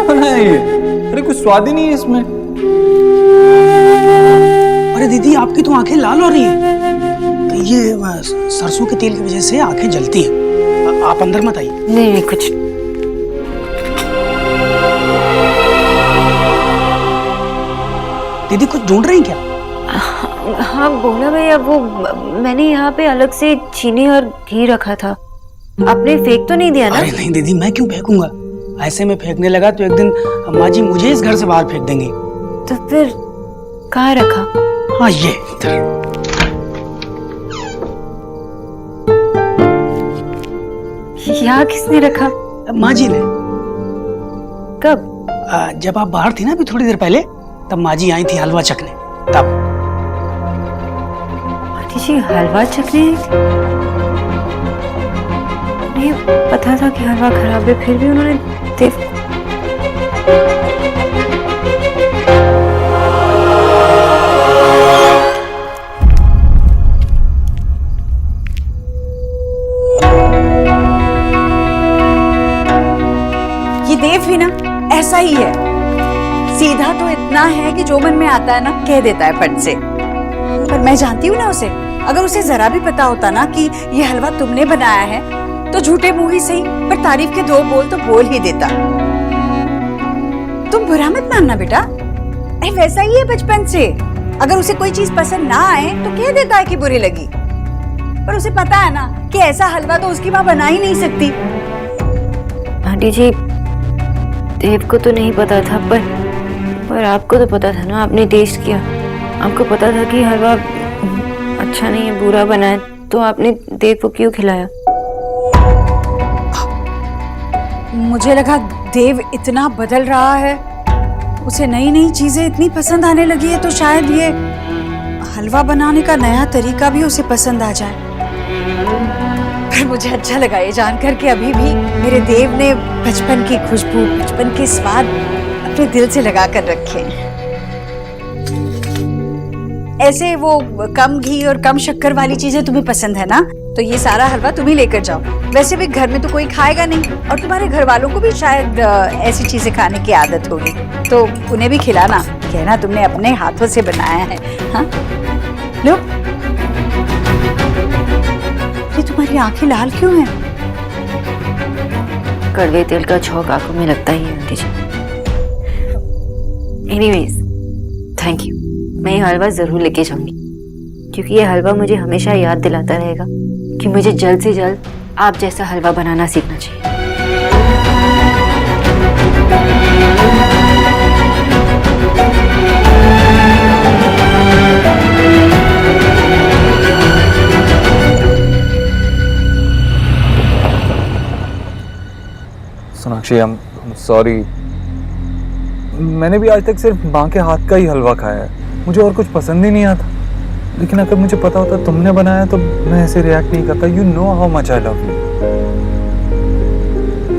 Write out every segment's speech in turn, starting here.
बनाया ये? अरे कुछ स्वाद ही नहीं है इसमें। अरे दीदी, आपकी तो आंखें लाल हो रही हैं। ये सरसों के तेल की वजह से आंखें जलती हैं। आप अंदर मत आइए। नहीं कुछ। दीदी कुछ ढूंढ रही हैं क्या? हाँ बोला भैया, वो मैंने यहाँ पे अलग से चीनी और घी रखा था। आपने फेंक तो नहीं दिया ना? अरे नहीं दीदी, मैं क्यों फेंकूंगा। ऐसे में फेंकने लगा तो एक दिन अम्मा जी मुझे इस घर से बाहर फेंक देंगी। तो फिर कहाँ रखा? हाँ ये इधर। यहाँ किसने रखा? माँ जी ने। कब? जब आप बाहर थी ना अभी थोड़ी देर पहले, तब माँ जी आई थी हलवा चखने, तब। आंटी जी हलवा चखने आई थी? नहीं पता था कि हलवा खराब है, फिर भी उन्होंने देव ये देव भी ना ऐसा ही है, सीधा तो इतना है कि जो मन में आता है ना कह देता है फट से। पर मैं जानती हूँ ना उसे, अगर उसे जरा भी पता होता ना कि ये हलवा तुमने बनाया है तो झूठे मुंह ही सही पर तारीफ के दो बोल तो बोल ही देता। तुम बुरा मत मानना बेटा, वैसा ही है बचपन से। अगर उसे कोई चीज पसंद ना आए तो कह देता है कि बुरी लगी, पर उसे पता है ना कि ऐसा हलवा तो उसकी माँ बना ही नहीं सकती। आंटी जी देव को तो नहीं पता था, पर आपको तो पता था ना, आपने टेस्ट किया, आपको पता था कि हलवा अच्छा नहीं है, बुरा बना है, तो आपने देव को क्यों खिलाया? मुझे लगा देव इतना बदल रहा है, उसे नई नई चीजें इतनी पसंद आने लगी है, तो शायद ये हलवा बनाने का नया तरीका भी उसे पसंद आ जाए। पर मुझे अच्छा लगा ये जानकर कि अभी भी मेरे देव ने बचपन की खुशबू, बचपन के स्वाद अपने दिल से लगा कर रखे हैं। ऐसे वो कम घी और कम शक्कर वाली चीजें तुम्हें पसंद है ना, तो ये सारा हलवा तुम ही लेकर जाओ। वैसे भी घर में तो कोई खाएगा नहीं, और तुम्हारे घर वालों को भी शायद ऐसी चीजें खाने की आदत होगी, तो उन्हें भी खिलाना, कहना तुमने अपने हाथों से बनाया है। हाँ लो। ये तुम्हारी आंखें लाल क्यों हैं? कड़वे तेल का छौंक आंखों में लगता ही है aunty ji. Anyways thank you, मैं ये हलवा जरूर लेके जाऊंगी, क्योंकि ये हलवा मुझे हमेशा याद दिलाता रहेगा कि मुझे जल्द से जल्द आप जैसा हलवा बनाना सीखना चाहिए। सोनाक्षी आई एम सॉरी, मैंने भी आज तक सिर्फ माँ के हाथ का ही हलवा खाया है, मुझे और कुछ पसंद ही नहीं आता। लेकिन अगर मुझे पता होता तुमने बनाया तो मैं ऐसे रिएक्ट नहीं करता। You know how much I love you.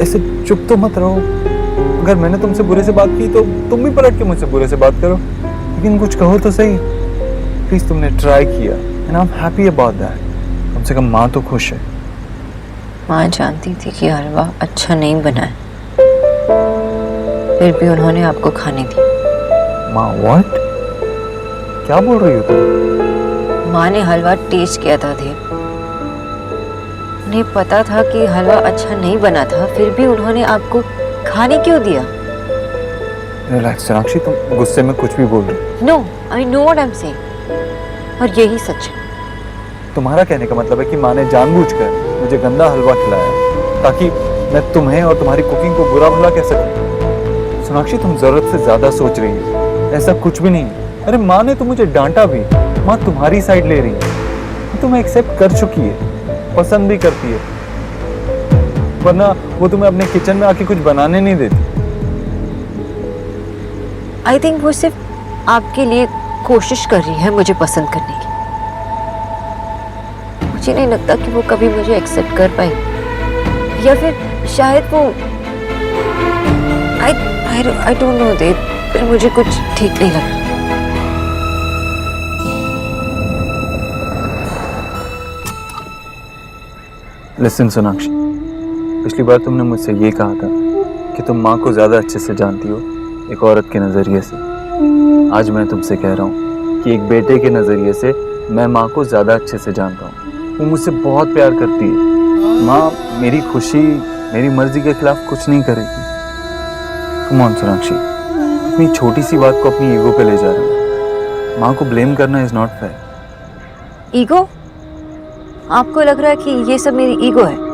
ऐसे चुप तो मत रहो, अगर मैंने तुमसे बुरे से बात की तो तुम भी पलट के मुझसे बुरे से बात करो, लेकिन कुछ कहो तो सही। प्लीज, तुमने ट्राई किया and I am happy about that. कम से कम माँ तो खुश है। माँ जानती थी कि हलवा अच्छा नहीं बना है, फिर भी उन्होंने आपको खाने दी। माँ व्हाट? क्या बोल रही हो तुम? माँ ने हलवा टेस्ट किया था देव, उन्हें पता था कि हलवा अच्छा नहीं बना था, फिर भी उन्होंने आपको खाने क्यों दिया? रिलैक्स सोनाक्षी, तुम गुस्से में कुछ भी बोल रही हो। No, I know what I am saying, और यही सच है। तुम्हारा कहने का मतलब है कि माँ ने जानबूझकर मुझे गंदा हलवा खिलाया ताकि मैं तुम्हें और तुम्हारी कुकिंग को बुरा भला कह सकूं। सोनाक्षी, तुम जरूरत से ज्यादा सोच रही हो, ऐसा कुछ भी नहीं है। अरे माँ ने तो मुझे डांटा भी, माँ तुम्हारी साइड ले रही है, तुम्हें एक्सेप्ट कर चुकी है, पसंद भी करती है, वरना वो तुम्हें अपने किचन में आके कुछ बनाने नहीं देती। आई थिंक वो सिर्फ आपके लिए कोशिश कर रही है मुझे पसंद करने की। मुझे नहीं लगता कि वो कभी मुझे एक्सेप्ट कर पाएगी, या फिर शायद वो आई डोंट नो देव, पर मुझे कुछ ठीक नहीं लग रहा। लिसन सोनाक्षी, पिछली बार तुमने मुझसे ये कहा था कि तुम माँ को ज़्यादा अच्छे से जानती हो एक औरत के नज़रिए से। आज मैं तुमसे कह रहा हूँ कि एक बेटे के नज़रिए से मैं माँ को ज़्यादा अच्छे से जानता हूँ। वो मुझसे बहुत प्यार करती है। माँ मेरी खुशी, मेरी मर्जी के खिलाफ कुछ नहीं करेगी। कम ऑन सोनाक्षी, इतनी छोटी सी बात को अपनी ईगो पे ले जा रही है। माँ को ब्लेम करना इज नॉट फेयर। ईगो? आपको लग रहा है कि ये सब मेरी ईगो है?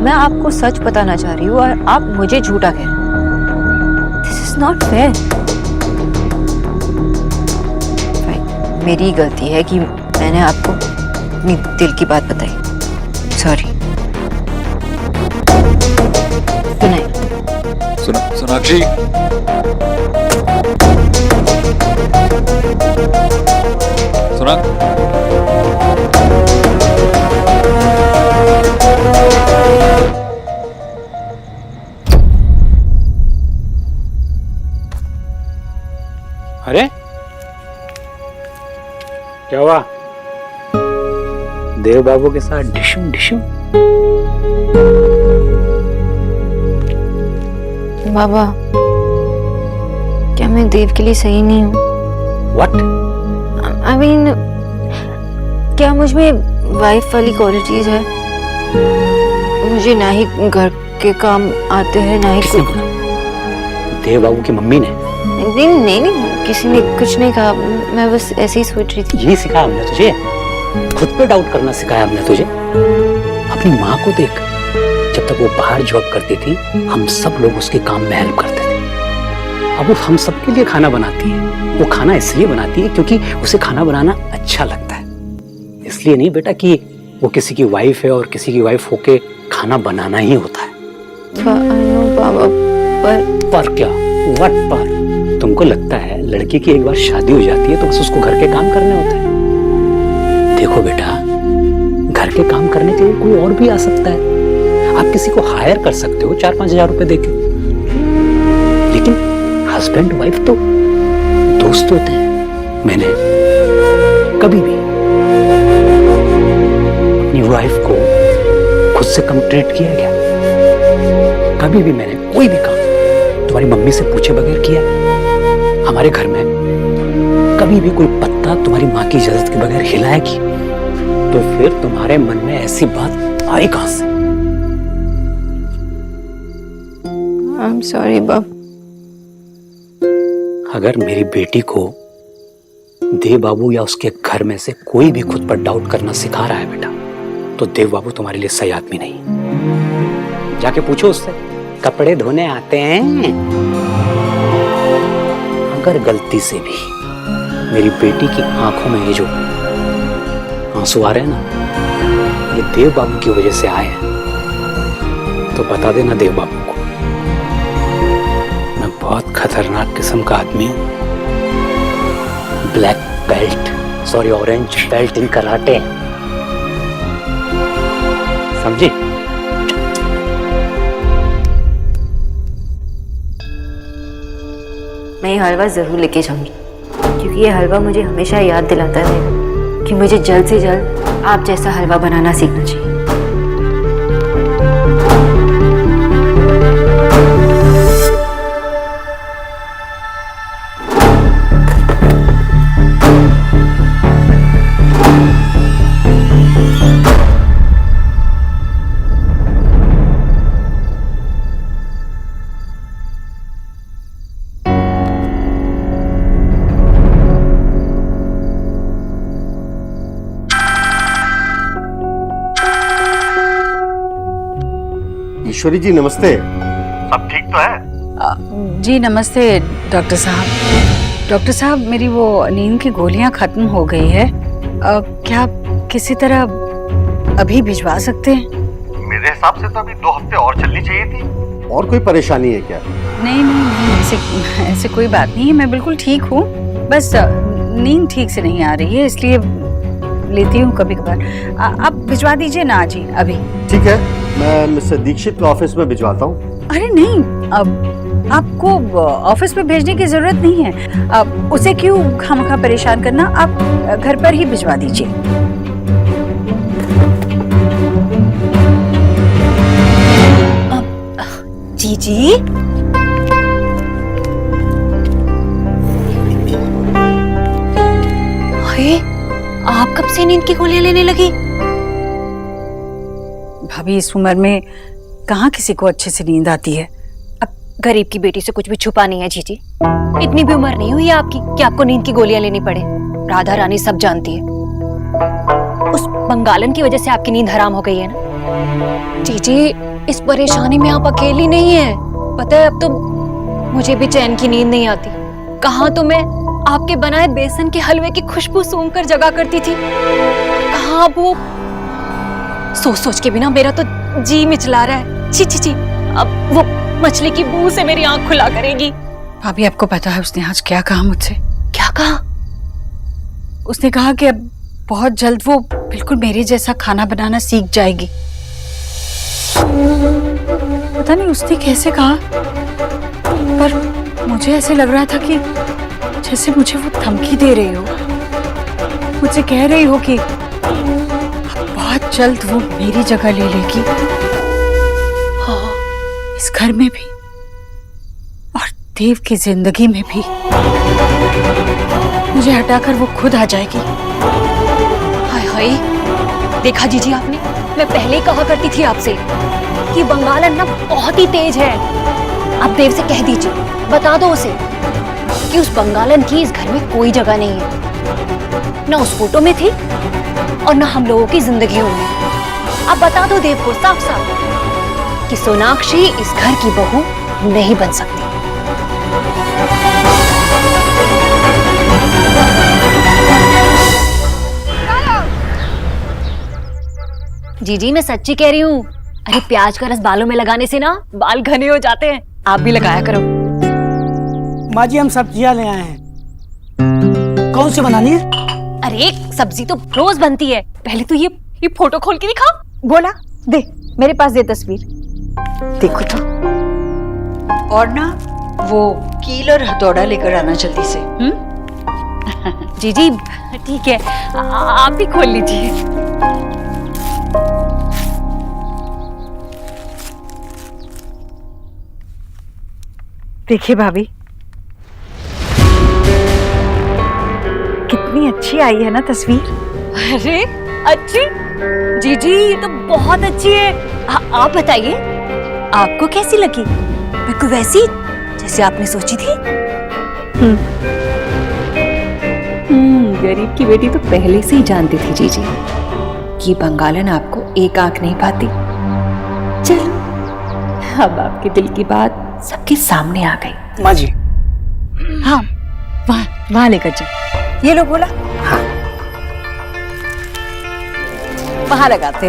मैं आपको सच बताना चाह रही हूँ और आप मुझे झूठा कह रहे हैं। This is not fair. मेरी गलती है कि मैंने आपको अपनी दिल की बात बताई। सॉरी। सोनाक्षी, अरे क्या हुआ? देव बाबू के साथ डिशुम डिशुम? बाबा, क्या मैं देव के लिए सही नहीं हूँ? व्हाट? आई मीन, क्या मुझ में वाइफ वाली क्वालिटीज है? मुझे ना ही घर के काम आते हैं, ना ही किसने बोला? देव बाबू की मम्मी ने? नहीं, किसी ने कुछ नहीं कहा। मैं बस ऐसे ही सोच रही थी। यही सिखाया हमने तुझे? खुद पे डाउट करना सिखाया हमने तुझे? अपनी माँ को देख, जब तक वो बाहर जॉब करती थी हम सब लोग उसके काम में हेल्प करते थे। अब वो हम सबके लिए खाना बनाती है। वो खाना इसलिए बनाती है क्योंकि उसे खाना बनाना अच्छा लगता है, इसलिए नहीं बेटा कि वो किसी की वाइफ है और किसी की वाइफ होके खाना बनाना ही होता है। बाबा, पर क्या? व्हाट पर? तुमको लगता है लड़की की एक बार शादी हो जाती है तो बस उसको घर के काम करने होते हैं? देखो बेटा, घर के काम करने के लिए कोई और भी आ सकता है। आप किसी को हायर कर सकते हो 4-5 हजार रुपए देके, लेकिन हस्बैंड वाइफ तो दोस्त होते हैं। मैंने कभी भी अपनी वाइफ को खुद से कम ट्रीट किया क्या? कभी भी मैंने कोई भी काम तुम्हारी मम्मी से पूछे बगैर किया? हमारे घर में कभी भी कोई पत्ता तुम्हारी माँ की इजाजत के बगैर हिलाया की? तो फिर तुम्हारे मन में ऐसी बात आई कहां से? आई एम सॉरी बाब। अगर मेरी बेटी को देव बाबू या उसके घर में से कोई भी खुद पर डाउट करना सिखा रहा है बेटा, तो देव बाबू तुम्हारे लिए सही आदमी नहीं। जाके पूछो उससे, कपड़े धोने आते हैं? अगर गलती से भी मेरी बेटी की आंखों में ये जो आंसू आ रहे हैं ना, ये देव बाबू की वजह से आए हैं, तो बता देना देव बाबू को, मैं बहुत खतरनाक किस्म का आदमी हूं। Black belt, sorry orange belt in karate, समझी? मैं ये हलवा जरूर लेके जाऊंगी, क्योंकि ये हलवा मुझे हमेशा याद दिलाता है कि मुझे जल्द से जल्द आप जैसा हलवा बनाना सीखना चाहिए। ईश्वरी जी नमस्ते। सब ठीक तो है? जी नमस्ते डॉक्टर साहब। डॉक्टर साहब, मेरी वो नींद की गोलियां खत्म हो गई है। क्या आप किसी तरह अभी भिजवा सकते हैं? मेरे हिसाब से तो अभी 2 हफ्ते और चलनी चाहिए थी। और कोई परेशानी है क्या? नहीं, ऐसे कोई बात नहीं है। मैं बिल्कुल ठीक हूँ, बस नींद ठीक से नहीं आ रही है, इसलिए लेती हूँ कभी कभार। आप भिजवा दीजिए ना जी अभी। ठीक है, मैं मिस्टर दीक्षित के ऑफिस में भिजवाता हूँ। अरे नहीं, अब आपको ऑफिस में भेजने की जरूरत नहीं है। अब उसे क्यों खामखा परेशान करना, आप घर पर ही भिजवा दीजिए। जी जी अरे आप कब से नींद की गोलियां लेने लगी? भाभी इस उम्र में कहाँ किसी को अच्छे से नींद आती है। अब गरीब की बेटी से कुछ भी छुपा नहीं है जीजी। इतनी भी उम्र नहीं हुई है आपकी कि आपको नींद की गोलियां लेनी पड़े। राधा रानी सब जानती है। उस बंगालन की वजह से आपकी नींद हराम हो गई है ना। जीजी इस परेशानी में आप अकेली नहीं है। पता है अब तो मुझे भी चैन की नींद नहीं आती। कहाँ तो मैं आपके बनाए बेसन के हलवे की खुशबू सूंघकर जगा करती थी, कहाँ वो सोच सोच के बिना मेरा तो जी मिचला रहा है। छी छी छी, अब वो मछली की बू से मेरी आंख खुला करेगी। भाभी आपको पता है उसने आज क्या कहा मुझसे? क्या कहा? उसने कहा कि अब बहुत जल्द वो बिल्कुल मेरे जैसा खाना बनाना सीख जाएगी। पता नहीं उसने कैसे कहा, पर मुझे ऐसे लग रहा था कि जैसे मुझे वो धमकी दे रही हो, मुझसे कह रही हो कि बहुत जल्द वो मेरी जगह ले लेगी। हाँ, इस घर में भी और देव की जिंदगी में भी। मुझे हटाकर वो खुद आ जाएगी। हाय हाय, देखा जीजी आपने, मैं पहले ही कहा करती थी आपसे कि बंगालन ना बहुत ही तेज है। आप देव से कह दीजिए, बता दो उसे कि उस बंगालन की इस घर में कोई जगह नहीं है, ना उस फोटो में थी और ना हम लोगों की जिंदगियों में। आप बता दो देव को साफ साफ कि सोनाक्षी इस घर की बहू नहीं बन सकती। जीजी मैं सच्ची कह रही हूँ। अरे प्याज का रस बालों में लगाने से ना बाल घने हो जाते हैं। आप भी लगाया करो। माँ जी हम सब्जियां ले आए हैं। कौन सी बनानी है? अरे सब्जी तो रोज बनती है। पहले तो ये फोटो खोल के दिखा। बोला दे, मेरे पास दे तस्वीर, देखो तो। और ना वो कील और हथौड़ा लेकर आना जल्दी से। जीजी ठीक है, आप भी खोल लीजिए। देखिए भाभी, कितनी अच्छी आई है ना तस्वीर। अरे अच्छी जीजी, ये तो बहुत अच्छी है। आप बताइए आपको कैसी लगी? बिल्कुल वैसी जैसे आपने सोची थी। गरीब की बेटी तो पहले से ही जानती थी जीजी कि बंगालन आपको एक आंख नहीं पाती। चलो अब आपके दिल की बात सबके सामने आ गई। माँ जी हाँ, वहाँ लेकर चल। ये लो बोला। हाँ, वहाँ लगाते।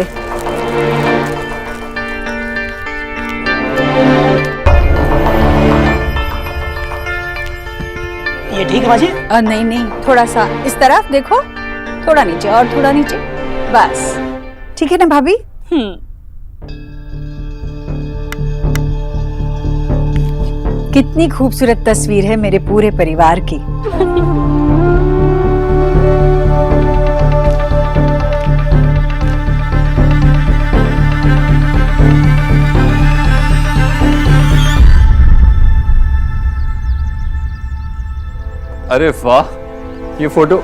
ये ठीक है माँ जी? नहीं नहीं, थोड़ा सा इस तरफ देखो, थोड़ा नीचे और थोड़ा नीचे, बस ठीक है ना भाभी? कितनी खूबसूरत तस्वीर है मेरे पूरे परिवार की। अरे वाह, ये फोटो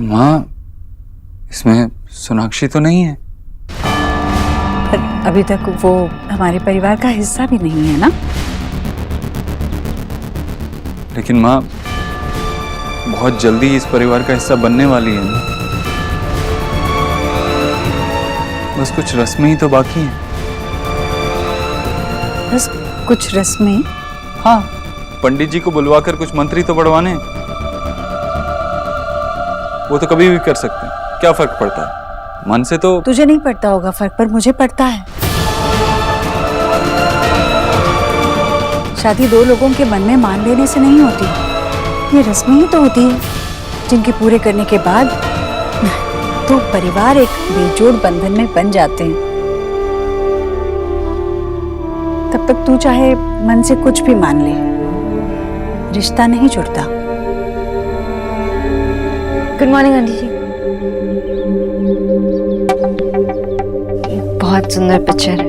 माँ, इसमें सोनाक्षी तो नहीं है? पर अभी तक वो हमारे परिवार का हिस्सा भी नहीं है ना। लेकिन माँ, बहुत जल्दी इस परिवार का हिस्सा बनने वाली है ना। बस कुछ रस्में ही तो बाकी हैं। बस कुछ रस्में? हाँ, पंडित जी को बुलवाकर कुछ मंत्री तो पढ़वाने। वो तो कभी भी कर सकते हैं, क्या फर्क पड़ता है? मन से तो तुझे नहीं पड़ता होगा फर्क, पर मुझे पड़ता है। शादी दो लोगों के मन में मान लेने से नहीं होती, ये रस्में ही तो होती है जिनके पूरे करने के बाद तो परिवार एक बेजोड़ बंधन में बन जाते हैं। तब तक तू चाहे मन से कुछ भी मान ले, रिश्ता नहीं जुड़ता। गुड मॉर्निंग आंटी जी। बहुत सुंदर पिक्चर है,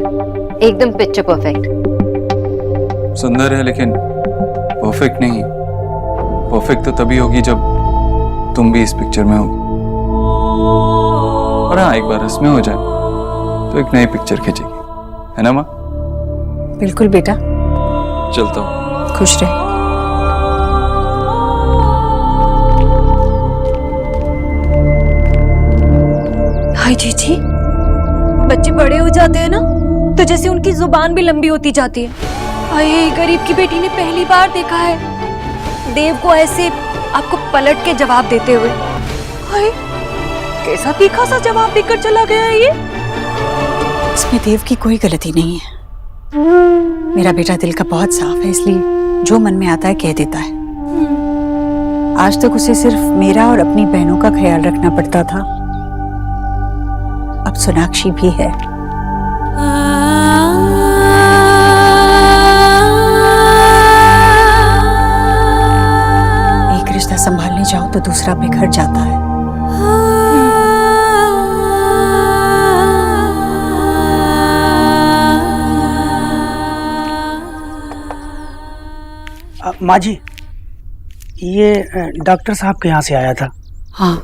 एकदम पिक्चर परफेक्ट। सुंदर है लेकिन परफेक्ट नहीं। परफेक्ट तो तभी होगी जब तुम भी इस पिक्चर में होगी। और हाँ, एक बार इसमें हो जाए तो एक नई पिक्चर खींचेगी, है ना माँ? बिल्कुल बेटा, चलता हूँ। खुश रहे। हाय जीजी, बच्चे बड़े हो जाते हैं ना तो जैसे उनकी जुबान भी लंबी होती जाती है। हाय, गरीब की बेटी ने पहली बार देखा है देव को ऐसे आपको पलट के जवाब देते हुए। हाय, कैसा तीखा सा जवाब देकर चला गया है ये। इसमें देव की कोई गलती नहीं है। मेरा बेटा दिल का बहुत साफ है, इसलिए जो मन में आता है कह देता है। आज तक उसे सिर्फ मेरा और अपनी बहनों का ख्याल रखना पड़ता था, अब सोनाक्षी भी है। एक रिश्ता संभालने जाओ तो दूसरा बिखर जाता है। माँ जी, ये डॉक्टर साहब के यहाँ से आया था। हाँ,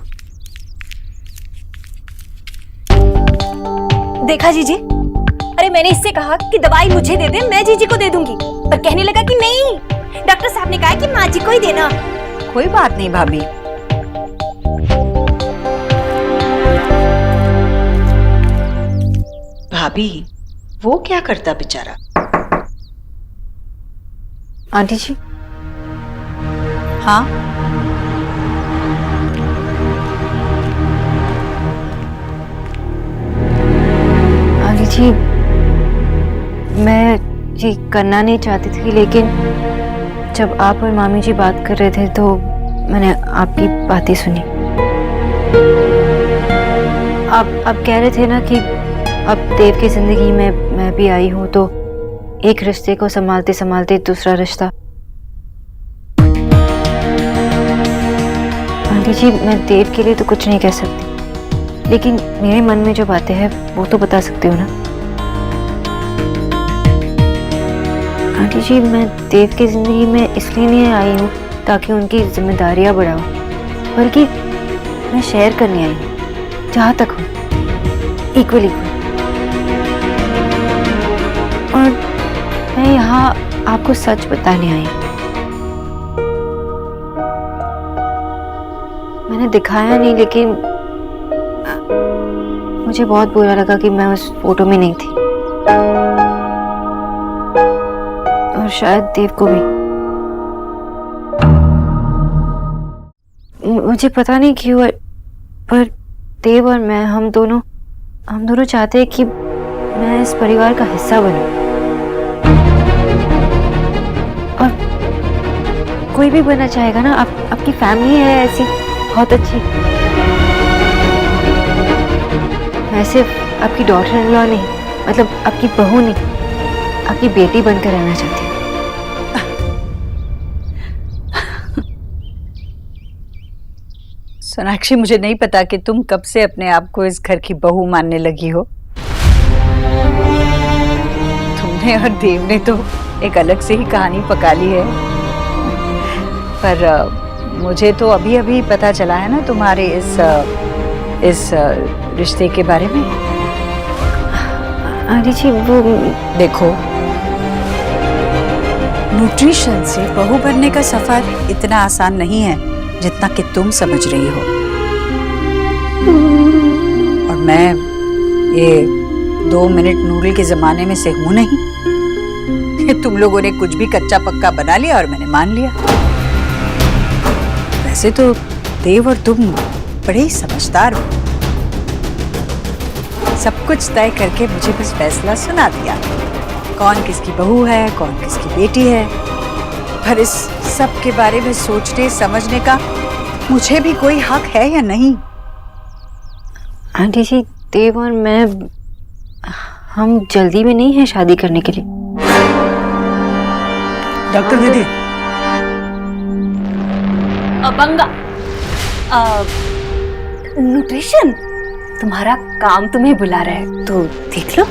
देखा जीजी, अरे मैंने इससे कहा कि दवाई मुझे दे दे, मैं जीजी को दे दूंगी, पर कहने लगा कि नहीं, डॉक्टर साहब ने कहा कि माँ जी को ही देना। कोई बात नहीं भाभी। भाभी, वो क्या करता बेचारा? आंटी जी, हाँ, आंटी जी, मैं ये करना नहीं चाहती थी, लेकिन जब आप और मामी जी बात कर रहे थे तो मैंने आपकी बातें सुनी। आप कह रहे थे ना कि अब देव की जिंदगी में मैं भी आई हूँ, तो एक रिश्ते को संभालते संभालते दूसरा रिश्ता। आंटी जी, मैं देव के लिए तो कुछ नहीं कह सकती, लेकिन मेरे मन में जो बातें हैं वो तो बता सकती हूँ ना। आंटी जी, मैं देव की जिंदगी में इसलिए नहीं आई हूँ ताकि उनकी जिम्मेदारियां बढ़ाऊं, बल्कि मैं शेयर करने आई हूँ, जहाँ तक हो, इक्वल। और मैं यहाँ आपको सच बताने आई हूँ। मैंने दिखाया नहीं, लेकिन मुझे बहुत बुरा लगा कि मैं उस फोटो में नहीं थी, और शायद देव को भी। मुझे पता नहीं क्यों, पर देव और मैं, हम दोनों चाहते हैं कि मैं इस परिवार का हिस्सा बनूं। और कोई भी बनना चाहेगा ना, आपकी फैमिली है ऐसी बहुत अच्छी। मैं सिर्फ आपकी डॉटर इन लॉ नहीं, मतलब आपकी बहू नहीं, आपकी बेटी बनकर रहना चाहती हूँ। सोनाक्षी, मुझे नहीं पता कि तुम कब से अपने आप को इस घर की बहू मानने लगी हो। तुमने और देव ने तो एक अलग से ही कहानी पका ली है, पर मुझे तो अभी अभी पता चला है ना तुम्हारे इस रिश्ते के बारे में। आंटी जी, वो देखो, न्यूट्रिशन से बहू बनने का सफर इतना आसान नहीं है जितना कि तुम समझ रही हो। और मैं ये 2 मिनट नूडल के जमाने में से हूं नहीं कि तुम लोगों ने कुछ भी कच्चा पक्का बना लिया और मैंने मान लिया। वैसे तो देव और तुम बड़े ही समझदार हो, सब कुछ तय करके मुझे बस फैसला सुना दिया, कौन किसकी बहू है, कौन किसकी बेटी है। पर इस सब के बारे में सोचने समझने का मुझे भी कोई हक है या नहीं? आंटी जी, देव और मैं, हम जल्दी में नहीं है शादी करने के लिए। डॉक्टर दीदी, बंगा, न्यूट्रिशन, तुम्हारा काम तुम्हें बुला रहा है, तो देख लो।